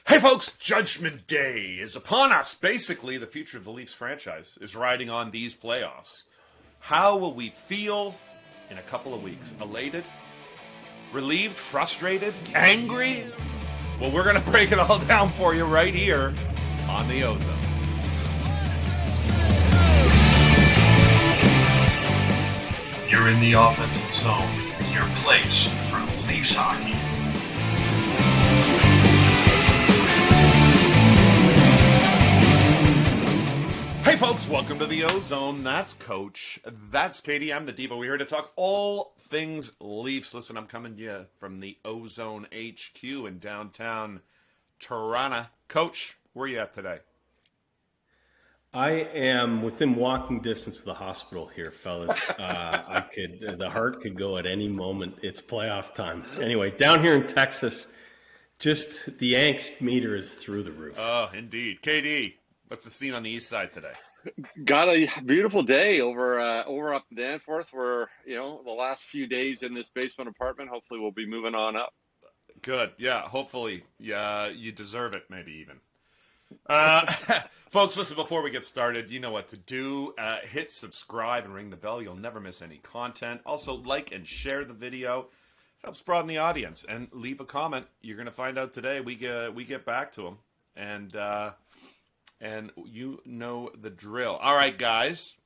Hey folks, Judgment Day is upon us. Basically, the future of the Leafs franchise is riding on these playoffs. How will we feel in a couple of weeks? Elated? Relieved? Frustrated? Angry? Well, we're going to break it all down for you right here on the Ozone. You're in the offensive zone, your place for Leafs hockey. Hey folks, welcome to the Ozone. That's Coach. That's Katie. I'm the Diva. We're here to talk all things Leafs. Listen, I'm coming to you from the Ozone HQ in downtown Toronto. Coach, where are you at today? I am within walking distance of the hospital here, fellas. The heart could go at any moment. It's playoff time. Anyway, down here in Texas, just the angst meter is through the roof. Oh, indeed. KD, what's the scene on the east side today? Got a beautiful day over up in Danforth. We're the last few days in this basement apartment. Hopefully, we'll be moving on up. Good. Yeah. Hopefully, you deserve it. Maybe even. Folks, listen, before we get started, you know what to do. Hit subscribe and ring the bell. You'll never miss any content. Also, like and share the video. Helps broaden the audience. And leave a comment. You're going to find out today. We get back to them. And you know the drill. All right, guys.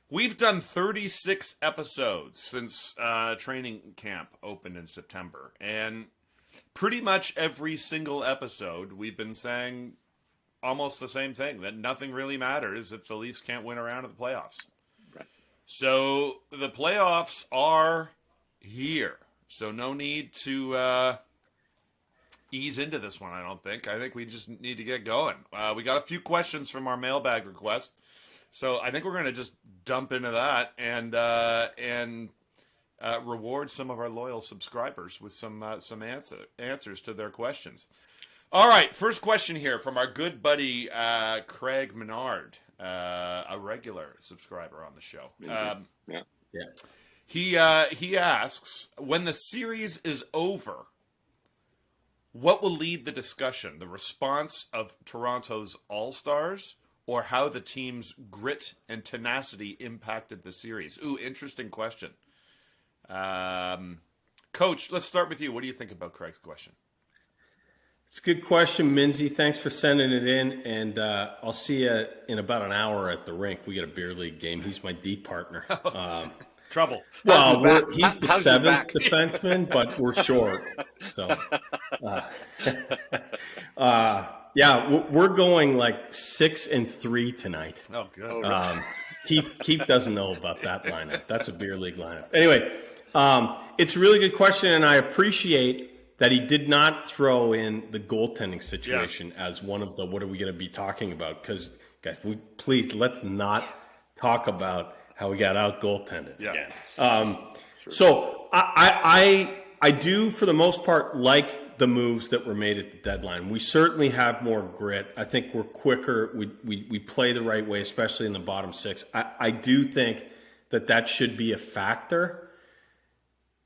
We've done 36 episodes since training camp opened in September. And pretty much every single episode, we've been saying almost the same thing, that nothing really matters if the Leafs can't win a round of the playoffs. Right. So the playoffs are here. So no need to ease into this one, I don't think. I think we just need to get going. We got a few questions from our mailbag request. So I think we're going to just dump into that and reward some of our loyal subscribers with some answers to their questions. All right, first question here from our good buddy Craig Menard, a regular subscriber on the show. He asks, when the series is over, what will lead the discussion? The response of Toronto's All-Stars, or how the team's grit and tenacity impacted the series? Ooh, interesting question. Coach, let's start with you. What do you think about Craig's question? It's a good question, Minzy. Thanks for sending it in. And I'll see you in about an hour at the rink. We got a beer league game. He's my D partner. Trouble. Well, he's the seventh defenseman, but we're short. So, we're going like 6-3 tonight. Oh, good. Keith doesn't know about that lineup. That's a beer league lineup. Anyway, it's a really good question, and I appreciate that he did not throw in the goaltending situation as one of the what are we going to be talking about? Because, guys, please, let's not talk about how we got out goaltended. Yeah. So I do, for the most part, like the moves that were made at the deadline. We certainly have more grit. I think we're quicker. We play the right way, especially in the bottom six. I do think that should be a factor.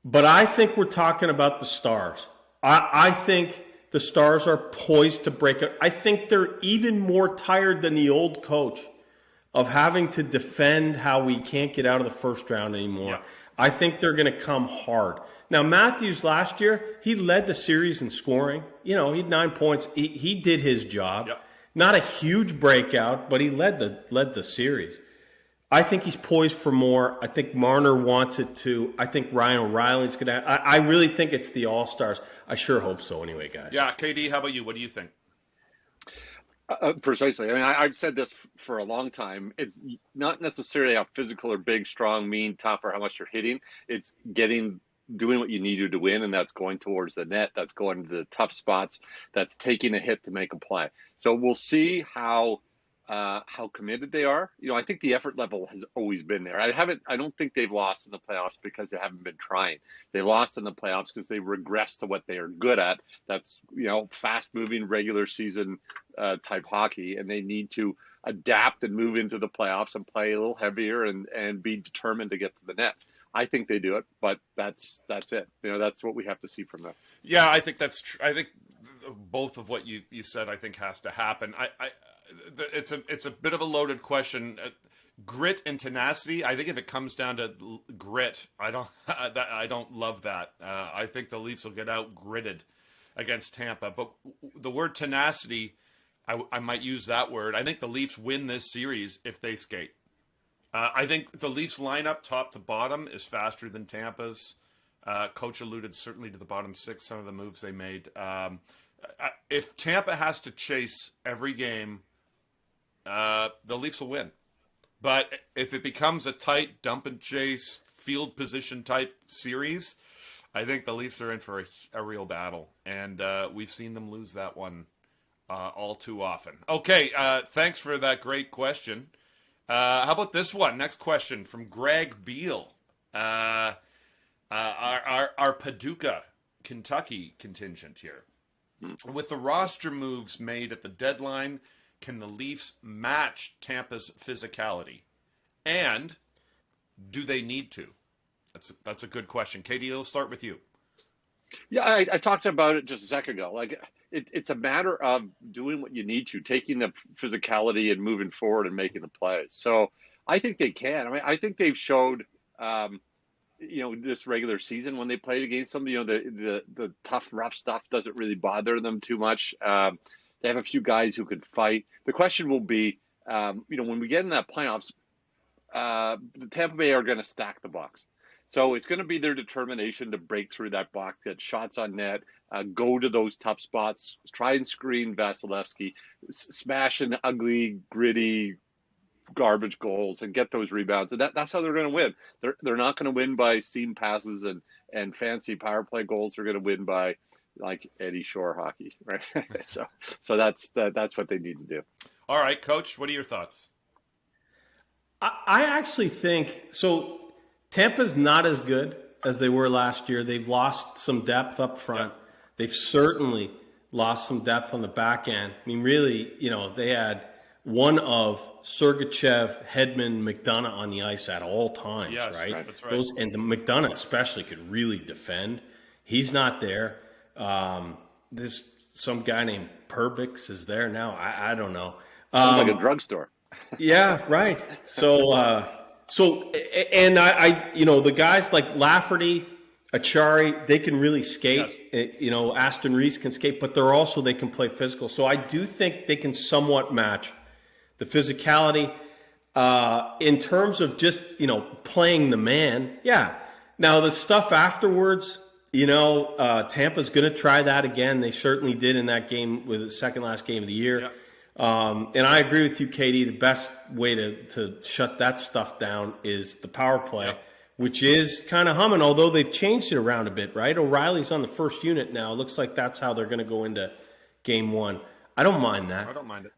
But I think we're talking about the Stars. I think the Stars are poised to break it. I think they're even more tired than the old coach of having to defend how we can't get out of the first round anymore. Yeah. I think they're going to come hard. Now, Matthews last year, he led the series in scoring. He had 9 points. He did his job. Yep. Not a huge breakout, but he led the series. I think he's poised for more. I think Marner wants it too. I think Ryan O'Reilly's going to. I really think it's the All-Stars. I sure hope so anyway, guys. Yeah, KD, how about you? What do you think? Precisely. I mean, I've said this for a long time. It's not necessarily how physical or big, strong, mean, tough, or how much you're hitting. It's doing what you need to win, and that's going towards the net. That's going to the tough spots. That's taking a hit to make a play. So we'll see how committed they are. I think the effort level has always been there. I don't think they've lost in the playoffs because they haven't been trying. They lost in the playoffs because they regressed to what they are good at. That's, fast moving regular season type hockey. And they need to adapt and move into the playoffs and play a little heavier and be determined to get to the net. I think they do it, but that's it. That's what we have to see from them. Yeah, I think that's true. I think both of what you said, I think, has to happen. It's a bit of a loaded question. Grit and tenacity. I think if it comes down to grit, I don't love that. I think the Leafs will get out gritted against Tampa. But the word tenacity, I might use that word. I think the Leafs win this series if they skate. I think the Leafs lineup, top to bottom, is faster than Tampa's. Coach alluded certainly to the bottom six, some of the moves they made. If Tampa has to chase every game, the Leafs will win. But if it becomes a tight dump and chase, field position type series, I think the Leafs are in for a real battle. And we've seen them lose that one all too often. Okay, thanks for that great question. How about this one? Next question from Greg Beal. Our Paducah, Kentucky contingent here. With the roster moves made at the deadline, can the Leafs match Tampa's physicality? And do they need to? That's a good question. Katie, let's start with you. Yeah, I talked about it just a second ago. Like it's a matter of doing what you need to, taking the physicality and moving forward and making the plays. So I think they can. I mean, I think they've showed, this regular season when they played against them, the tough, rough stuff doesn't really bother them too much. They have a few guys who could fight. The question will be, when we get in that playoffs, the Tampa Bay are going to stack the box. So it's going to be their determination to break through that box, get shots on net, go to those tough spots, try and screen Vasilevsky, smash an ugly, gritty, garbage goals and get those rebounds. And that's how they're going to win. They're not going to win by seam passes and fancy power play goals. They're going to win by like Eddie Shore hockey, right? so that's what they need to do. All right, Coach, what are your thoughts? I actually think so. Tampa's not as good as they were last year. They've lost some depth up front. Yep. They've certainly lost some depth on the back end. I mean, really, they had one of Sergachev, Hedman, McDonough on the ice at all times, yes, right? That's right. And the McDonough especially could really defend. He's not there. Some guy named Perbix is there now. I don't know. Sounds like a drugstore. Yeah, right. So the guys like Lafferty, Achari, they can really skate. Yes. Aston Reese can skate, but they can play physical. So I do think they can somewhat match the physicality in terms of just, playing the man. Yeah. Now the stuff afterwards, Tampa's going to try that again. They certainly did in that game with the second last game of the year. Yeah. And I agree with you, Katie. The best way to shut that stuff down is the power play, which is kind of humming, although they've changed it around a bit, right? O'Reilly's on the first unit now. It looks like that's how they're going to go into game one. I don't mind that. I don't mind it.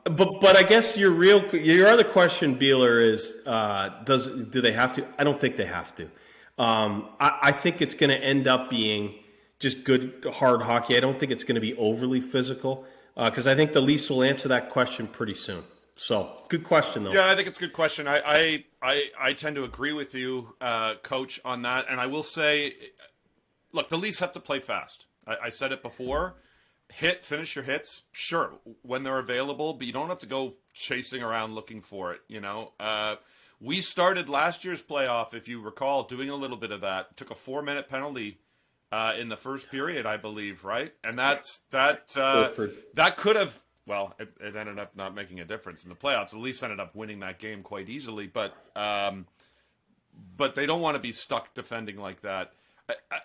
But I guess your other question, Beeler, is do they have to? I don't think they have to. I think it's going to end up being just good, hard hockey. I don't think it's going to be overly physical. Because I think the Leafs will answer that question pretty soon. So, good question, though. Yeah, I think it's a good question. I tend to agree with you, Coach, on that. And I will say, look, the Leafs have to play fast. I said it before. Finish your hits, sure, when they're available, but you don't have to go chasing around looking for it, We started last year's playoff, if you recall, doing a little bit of that. Took a 4-minute penalty in the first period, I believe, right? And that could have, it ended up not making a difference in the playoffs. The Leafs ended up winning that game quite easily, but they don't want to be stuck defending like that.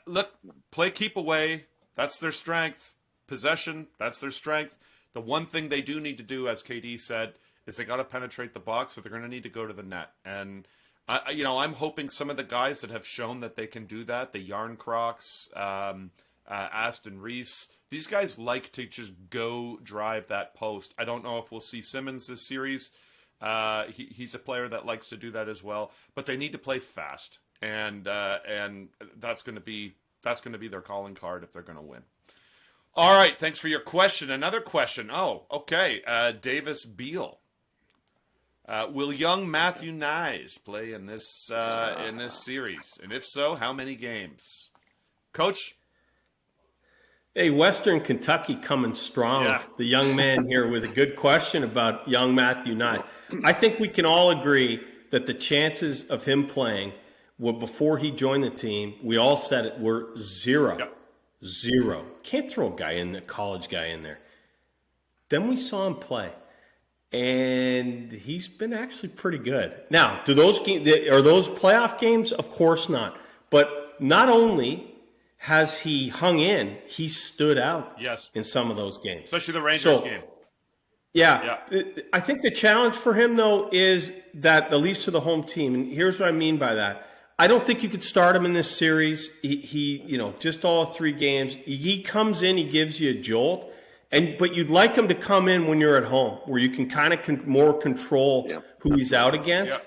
Look, keep away. That's their strength. Possession, that's their strength. The one thing they do need to do, as KD said, is they got to penetrate the box, so they're going to need to go to the net. And I'm hoping some of the guys that have shown that they can do that, the Yarncrocs, Aston Reese, these guys like to just go drive that post. I don't know if we'll see Simmons this series. He's a player that likes to do that as well, but they need to play fast, and that's going to be their calling card if they're going to win. All right, thanks for your question. Another question. Oh, okay. Davis Beal. Will young Matthew Nyes play in this series? And if so, how many games? Coach? Hey, Western Kentucky coming strong. Yeah. The young man here with a good question about young Matthew Nyes. I think we can all agree that the chances of him playing before he joined the team, we all said it, were zero. Yep. Zero. Can't throw a college guy in there. Then we saw him play, and he's been actually pretty good. Now, are those playoff games? Of course not. But not only has he hung in, he stood out in some of those games. Especially the Rangers game. Yeah. I think the challenge for him, though, is that the Leafs are the home team. And here's what I mean by that. I don't think you could start him in this series. He just all 3 games. He comes in, he gives you a jolt. But you'd like him to come in when you're at home, where you can kind of more control who he's out against. Yeah.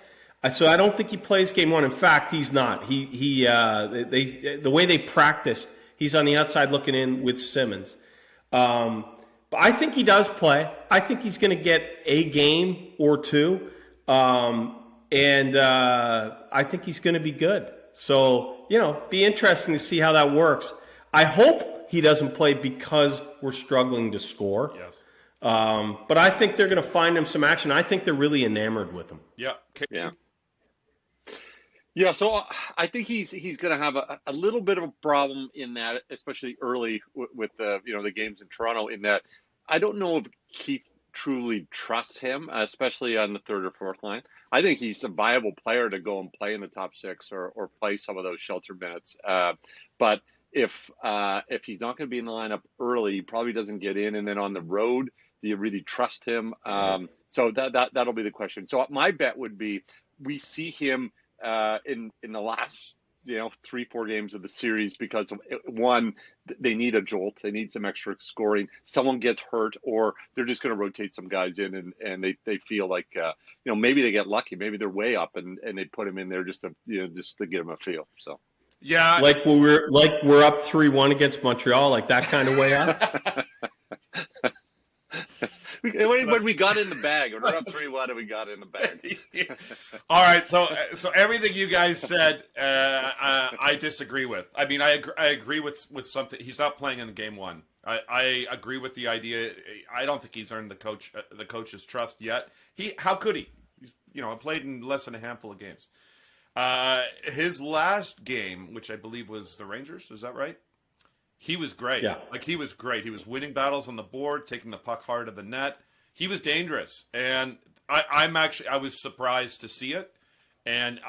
So I don't think he plays game 1. In fact, he's not. The way they practice, he's on the outside looking in with Simmons. But I think he does play. I think he's going to get a game or 2, and I think he's going to be good. So be interesting to see how that works. I hope he doesn't play because we're struggling to score. Yes. But I think they're going to find him some action. I think they're really enamored with him. Yeah. Yeah. Yeah, so I think he's going to have a little bit of a problem in that, especially early with the the games in Toronto. In that, I don't know if Keith truly trusts him, especially on the 3rd or 4th line. I think he's a viable player to go and play in the top 6 or play some of those shelter minutes. But if he's not going to be in the lineup early, he probably doesn't get in, and then on the road, do you really trust him? So that'll be the question. So my bet would be we see him in the last 3-4 games of the series because of, one, they need a jolt, they need some extra scoring, someone gets hurt, or they're just going to rotate some guys in and they feel like maybe they get lucky, maybe they're way up and they put him in there just to get him a feel. So yeah, like we're up 3-1 against Montreal, like that kind of way up. When we got in the bag, we're up 3-1 and we got in the bag. All right, so everything you guys said, I disagree with. I mean, I agree with something. He's not playing in game 1. I agree with the idea. I don't think he's earned the coach's trust yet. How could he? He's, played in less than a handful of games. His last game, which I believe was the Rangers, is that right? He was great. Yeah. He was great. He was winning battles on the board, taking the puck hard of the net. He was dangerous, and I was surprised to see it, and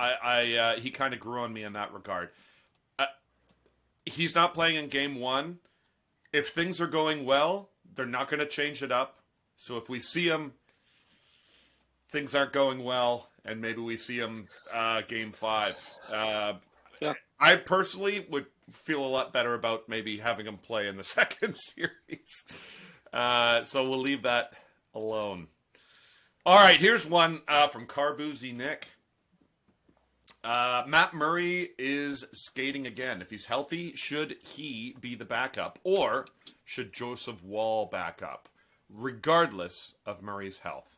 he kind of grew on me in that regard. He's not playing in game 1. If things are going well, they're not going to change it up. So if we see him, things aren't going well, and maybe we see him game 5. Yeah. I personally would feel a lot better about maybe having him play in the second series. So we'll leave that alone. All right, here's one from Carboozy Nick. Matt Murray is skating again. If he's healthy, should he be the backup? Or should Joseph Wall back up, regardless of Murray's health?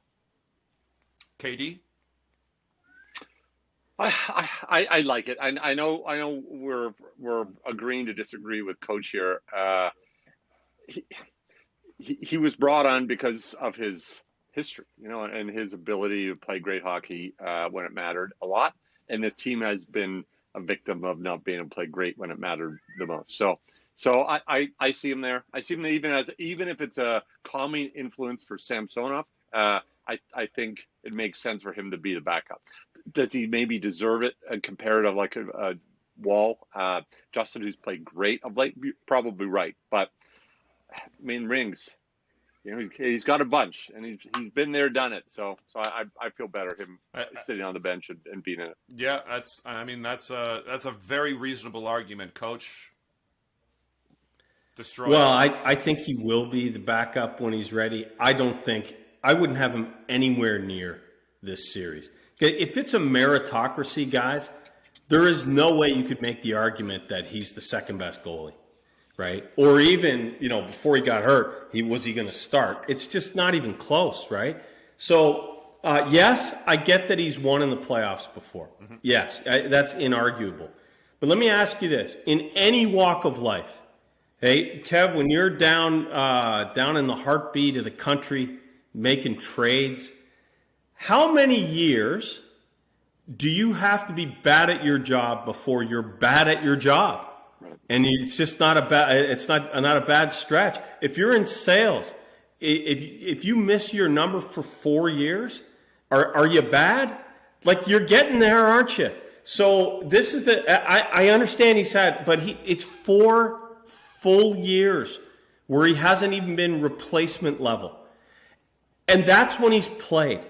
KD? I like it. I know we're agreeing to disagree with Coach here. He was brought on because of his history, and his ability to play great hockey when it mattered a lot. And this team has been a victim of not being able to play great when it mattered the most. So I see him there. I see him even if it's a calming influence for Samsonov. I think it makes sense for him to be the backup. Does he maybe deserve it compared to like a Wall? Justin, who's played great of late, probably right. But I mean, rings. He's got a bunch, and he's been there, done it. So I feel better him sitting on the bench and being in it. Yeah, that's a very reasonable argument, Coach. Destroy. Well, I think he will be the backup when he's ready. I wouldn't have him anywhere near this series. If it's a meritocracy, guys, there is no way you could make the argument that he's the second best goalie, right? Or even, before he got hurt, was he going to start? It's just not even close, right? So, yes, I get that he's won in the playoffs before. Mm-hmm. Yes, that's inarguable. But let me ask you this. In any walk of life, Hey, Kev, when you're down in the heartbeat of the country making trades, how many years do you have to be bad at your job before you're bad at your job? And it's just not a bad stretch. If you're in sales, if you miss your number for 4 years, are you bad? Like, you're getting there, aren't you? So this is I understand it's 4 full years where he hasn't even been replacement level. And that's when he's played,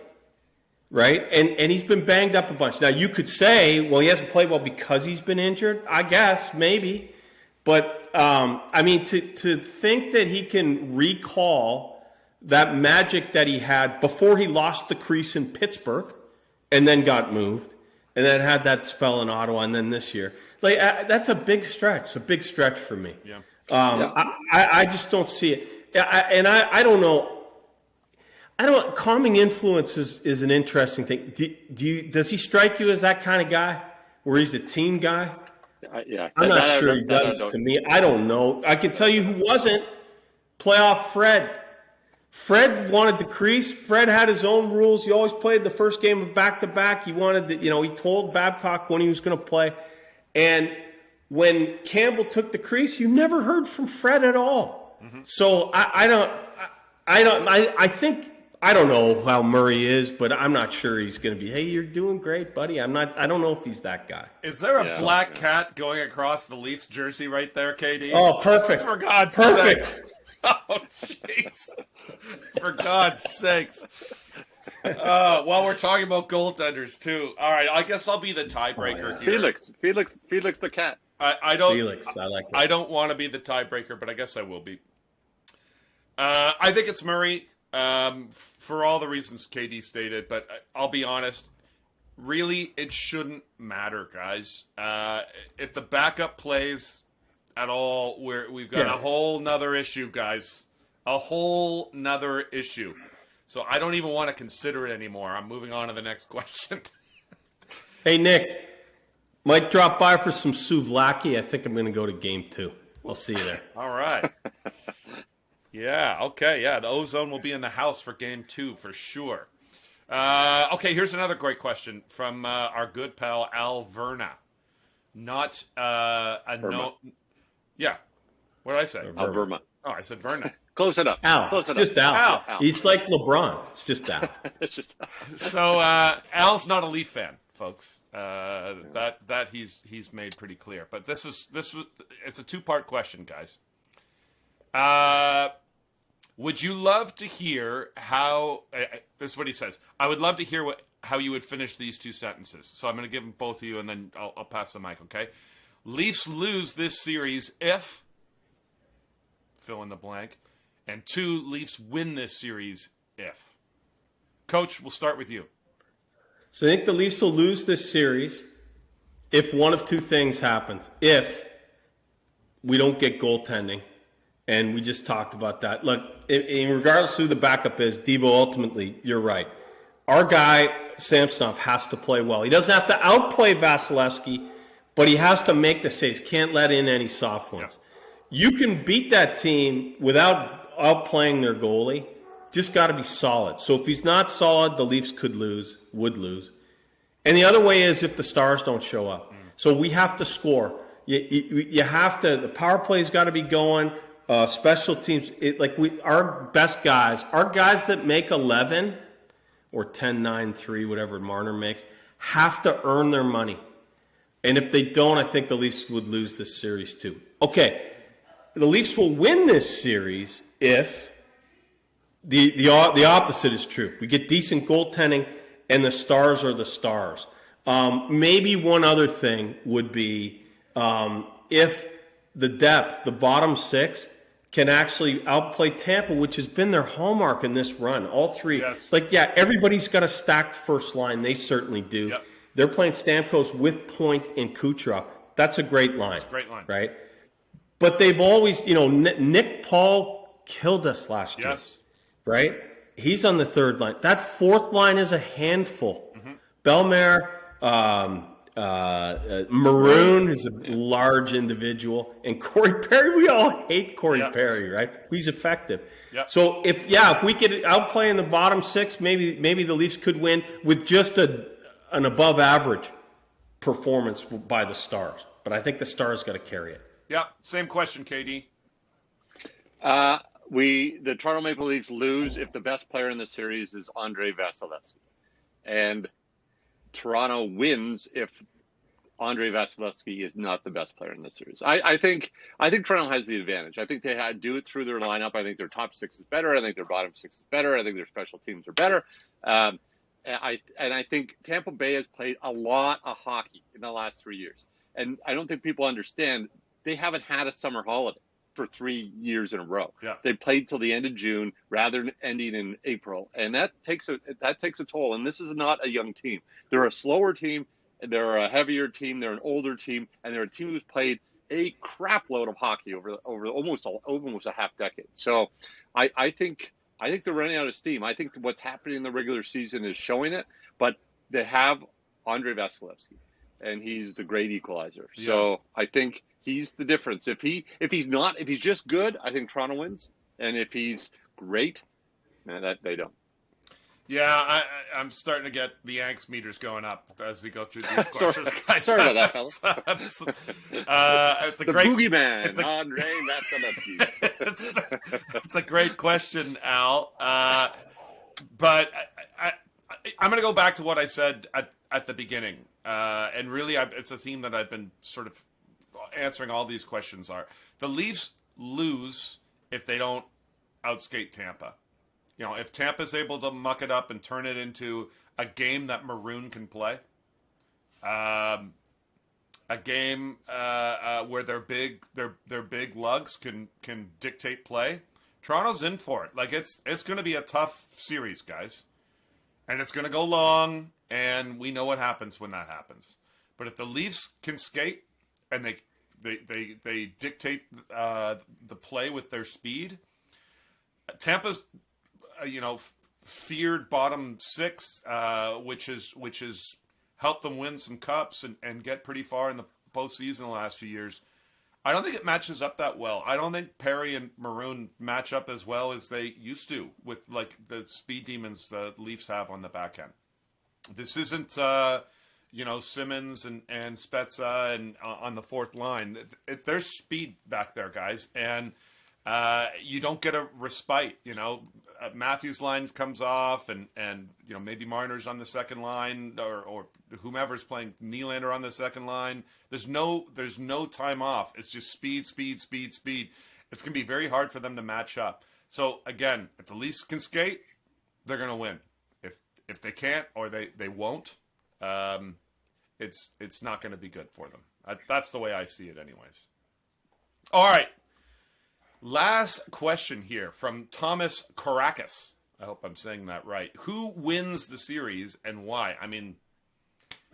right? And he's been banged up a bunch. Now, you could say, well, he hasn't played well because he's been injured. I guess, maybe. But, to think that he can recall that magic that he had before he lost the crease in Pittsburgh and then got moved and then had that spell in Ottawa and then this year, that's a big stretch. It's a big stretch for me. Yeah. I just don't see it. I don't know. Calming influence is an interesting thing. Does he strike you as that kind of guy where he's a team guy? Yeah, I'm not sure he does to me. I don't know. I can tell you who wasn't. Playoff Fred. Fred wanted the crease. Fred had his own rules. He always played the first game of back-to-back. He wanted he told Babcock when he was going to play. And when Campbell took the crease, you never heard from Fred at all. Mm-hmm. So I don't know how Murray is, but I'm not sure he's going to be, hey, you're doing great, buddy. I don't know if he's that guy. Is there a black cat going across the Leafs jersey right there, KD? Oh, perfect. For God's sakes. Oh, jeez. For God's sakes. Well, we're talking about goaltenders, too. All right, I guess I'll be the tiebreaker here. Felix the cat. Felix, I like it. I don't want to be the tiebreaker, but I guess I will be. I think it's Murray. For all the reasons KD stated, but I'll be honest, really, it shouldn't matter, guys. If the backup plays at all, we've got a whole nother issue, guys. A whole nother issue. So I don't even want to consider it anymore. I'm moving on to the next question. Hey, Nick, might drop by for some souvlaki. I think I'm going to go to game 2. I'll see you there. All right. Yeah, okay, yeah. The OZone will be in the house for game 2 for sure. Okay, here's another great question from our good pal Al Verna. Not Verma. Yeah. What did I say? Al Verma. Oh, I said Verna. Close enough. Al. Close It's enough. just Al. Al. He's like LeBron. It's just Al. It's just So Al's not a Leaf fan, folks. That he's made pretty clear. But this was it's a 2-part question, guys. Would you love to hear how? This is what he says. I would love to hear how you would finish these 2 sentences. So I'm going to give them both to you, and then I'll pass the mic. Okay. Leafs lose this series if fill in the blank, and 2, Leafs win this series if. Coach, we'll start with you. So I think the Leafs will lose this series if one of 2 things happens. If we don't get goaltending, and we just talked about that. Look, regardless of who the backup is, Devo, ultimately, you're right. Our guy, Samsonov, has to play well. He doesn't have to outplay Vasilevsky, but he has to make the saves. Can't let in any soft ones. Yeah. You can beat that team without outplaying their goalie. Just got to be solid. So if he's not solid, the Leafs would lose. And the other way is if the Stars don't show up. So we have to score. You have to. The power play's got to be going. Special teams, our best guys, our guys that make 11 or 10-9-3, whatever Marner makes, have to earn their money. And if they don't, I think the Leafs would lose this series too. Okay, the Leafs will win this series if the opposite is true. We get decent goaltending and the Stars are the Stars. Maybe one other thing would be if the depth, the bottom 6, can actually outplay Tampa, which has been their hallmark in this run. All 3. Yes. Everybody's got a stacked first line. They certainly do. Yep. They're playing Stamkos with Point and Kucherov. That's a great line. It's a great line. Right? But they've always, Nick Paul killed us last year. Yes. Right? He's on the 3rd line. That 4th line is a handful. Mm-hmm. Bellemare, Maroon is a large individual, and Corey Perry. We all hate Corey Yeah. Perry, right? He's effective. Yeah. So if we could outplay in the bottom six, maybe the Leafs could win with just an above average performance by the Stars. But I think the Stars got to carry it. Yeah. Same question, KD. The Toronto Maple Leafs lose if the best player in the series is Andrei Vasilevsky, and Toronto wins if Andrei Vasilevsky is not the best player in the series. I think Toronto has the advantage. I think they do it through their lineup. I think their top six is better. I think their bottom six is better. I think their special teams are better. And I think Tampa Bay has played a lot of hockey in the last 3 years, and I don't think people understand they haven't had a summer holiday for 3 years in a row. Yeah. They played till the end of June rather than ending in April, and that takes a toll. And this is not a young team; they're a slower team, they're a heavier team, they're an older team, and they're a team who's played a crap load of hockey over almost a half decade. So, I think they're running out of steam. I think what's happening in the regular season is showing it, but they have Andrei Vasilevsky, and he's the great equalizer. Yeah. So I think he's the difference. If he's just good, I think Toronto wins. And if he's great, that they don't. Yeah, I'm starting to get the angst meters going up as we go through these questions, guys. Sorry about that, fella. It's a The great boogeyman, Andrei Vasilevsky. it's a great question, Al. But I'm going to go back to what I said at the beginning. And really, it's a theme that I've been sort of answering all these questions are. The Leafs lose if they don't outskate Tampa. You know, if Tampa's able to muck it up and turn it into a game that Maroon can play, a game where their big lugs can dictate play, Toronto's in for it. Like it's going to be a tough series, guys, and it's going to go long, and we know what happens when that happens. But if the Leafs can skate and they dictate the play with their speed, Tampa's feared bottom six, which has helped them win some cups and get pretty far in the postseason the last few years. I don't think it matches up that well. I don't think Perry and Maroon match up as well as they used to with like the speed demons the Leafs have on the back end. This isn't Simmons and Spezza and on the fourth line. There's speed back there, guys, and you don't get a respite. Matthews' line comes off, and maybe Marner's on the second line, or whomever's playing Nylander on the second line. There's no time off. It's just speed. It's gonna be very hard for them to match up. So again, if the Leafs can skate, they're gonna win. If they can't or they won't, it's not gonna be good for them. That's the way I see it, anyways. All right. Last question here from Thomas Karakis. I hope I'm saying that right. Who wins the series and why? I mean,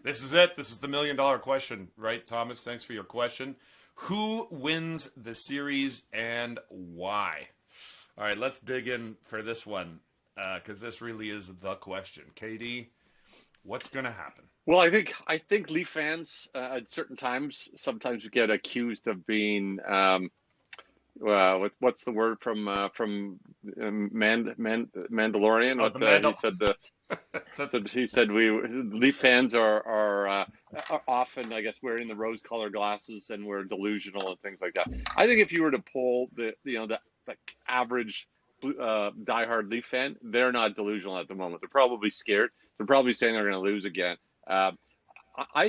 this is it. This is the $1 million question, right, Thomas? Thanks for your question. Who wins the series and why? All right, let's dig in for this one because this really is the question. KD, what's going to happen? Well, I think Leaf fans at certain times sometimes get accused of being what's the word from Mandalorian? He said Leaf fans are often, I guess, wearing the rose-colored glasses and we're delusional and things like that. I think if you were to poll the average diehard Leaf fan, they're not delusional at the moment. They're probably scared. They're probably saying they're going to lose again. I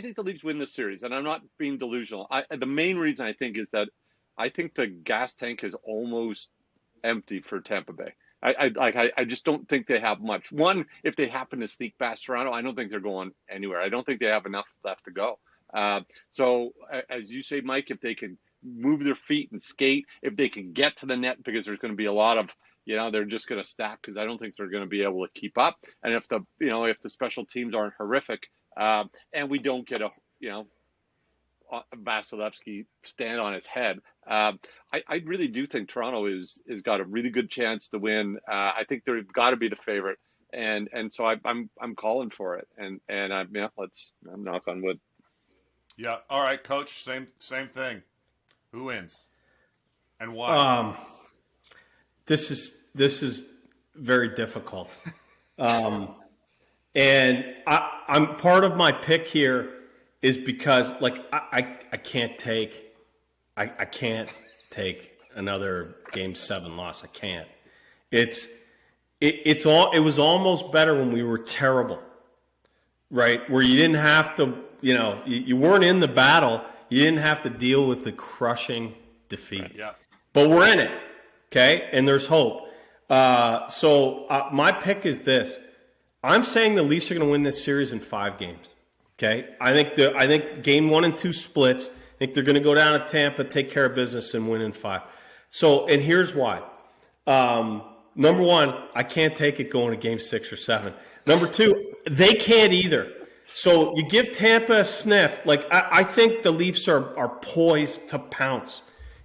think the Leafs win this series, and I'm not being delusional. The main reason I think is that I think the gas tank is almost empty for Tampa Bay. I just don't think they have much. One, if they happen to sneak past Toronto, I don't think they're going anywhere. I don't think they have enough left to go. So, as you say, Mike, if they can move their feet and skate, if they can get to the net, because there's going to be a lot of, they're just going to stack because I don't think they're going to be able to keep up. And if the special teams aren't horrific, and we don't get Vasilevsky stand on his head, I really do think Toronto is got a really good chance to win. I think they've got to be the favorite, and so I'm calling for it, and I'm knock on wood. Yeah. All right, Coach. Same thing. Who wins, and why? This is very difficult, and I'm part of my pick here is because like I can't take I can't take another Game 7 loss. I can't. It was almost better when we were terrible, right? Where you didn't have to, you weren't in the battle. You didn't have to deal with the crushing defeat. Right, yeah. But we're in it, okay? And there's hope. So my pick is this. I'm saying the Leafs are going to win this series in 5 games, okay? I think Game 1 and 2 splits. I think they're going to go down to Tampa, take care of business, and win in 5. So, and here's why. Number one, I can't take it going to Game 6 or 7. Number two, they can't either. So you give Tampa a sniff. Like I think the Leafs are poised to pounce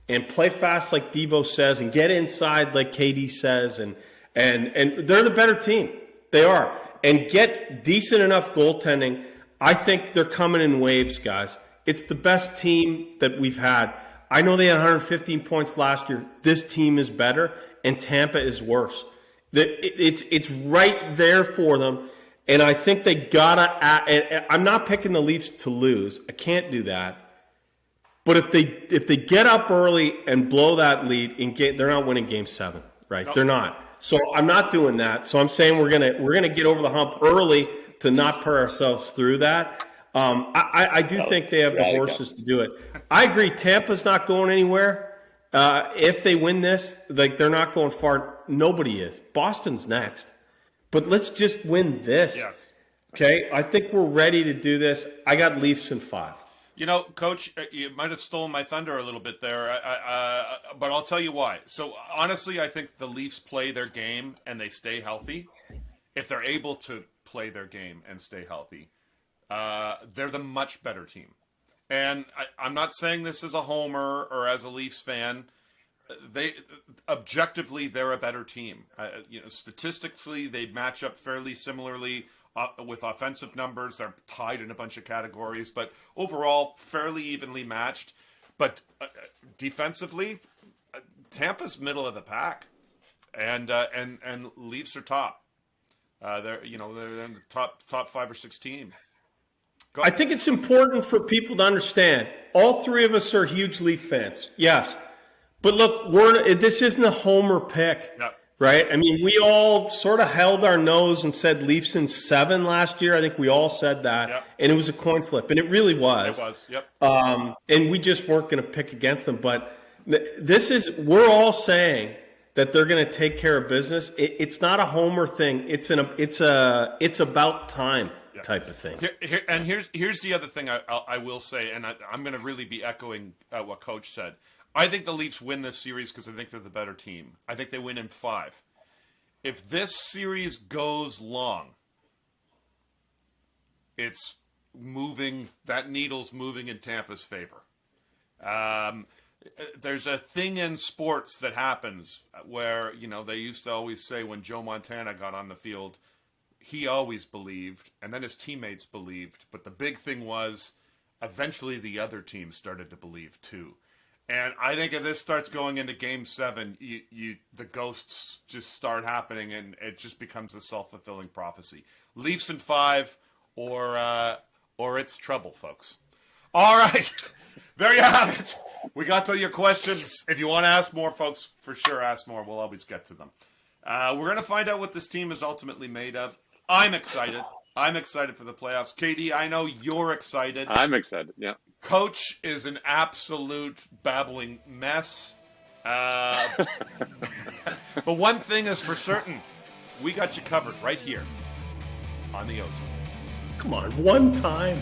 and play fast, like Devo says, and get inside, like KD says, and they're the better team. They are, and get decent enough goaltending. I think they're coming in waves, guys. It's the best team that we've had. I know they had 115 points last year. This team is better, and Tampa is worse. It's right there for them. And I think they gotta. I'm not picking the Leafs to lose. I can't do that. But if they get up early and blow that lead, they're not winning Game 7, right? Nope. They're not. So I'm not doing that. So I'm saying we're gonna get over the hump early to not put ourselves through that. I do think they have the horses to do it. I agree. Tampa's not going anywhere. If they win this, like they're not going far. Nobody is. Boston's next. But let's just win this. Yes. Okay? I think we're ready to do this. I got Leafs in 5. Coach, you might have stolen my thunder a little bit there, but I'll tell you why. So, honestly, I think the Leafs play their game and they stay healthy. If they're able to play their game and stay healthy, they're the much better team. And I'm not saying this as a homer or as a Leafs fan. Objectively, they're a better team. Statistically, they match up fairly similarly with offensive numbers. They're tied in a bunch of categories, but overall, fairly evenly matched. But defensively, Tampa's middle of the pack, and Leafs are top. They're in the top 5 or 6 team. I think it's important for people to understand. All 3 of us are huge Leaf fans. Yes. But look, this isn't a homer pick, right? I mean, we all sort of held our nose and said Leafs in 7 last year. I think we all said that, and it was a coin flip, and it really was. It was, yep. And we just weren't going to pick against them. But we're all saying that they're going to take care of business. It's not a homer thing. It's about time type of thing. Here's the other thing I will say, and I'm going to really be echoing what Coach said. I think the Leafs win this series because I think they're the better team. I think they win in 5. If this series goes long, it's moving. That needle's moving in Tampa's favor. There's a thing in sports that happens where, they used to always say when Joe Montana got on the field, he always believed, and then his teammates believed. But the big thing was eventually the other team started to believe too. And I think if this starts going into Game 7, the ghosts just start happening, and it just becomes a self-fulfilling prophecy. Leafs in 5, or it's trouble, folks. All right, there you have it. We got to your questions. If you want to ask more, folks, for sure ask more. We'll always get to them. We're going to find out what this team is ultimately made of. I'm excited. I'm excited for the playoffs. KD, I know you're excited. I'm excited, yeah. Coach is an absolute babbling mess. But one thing is for certain. We got you covered right here on the OZone. Come on, one time.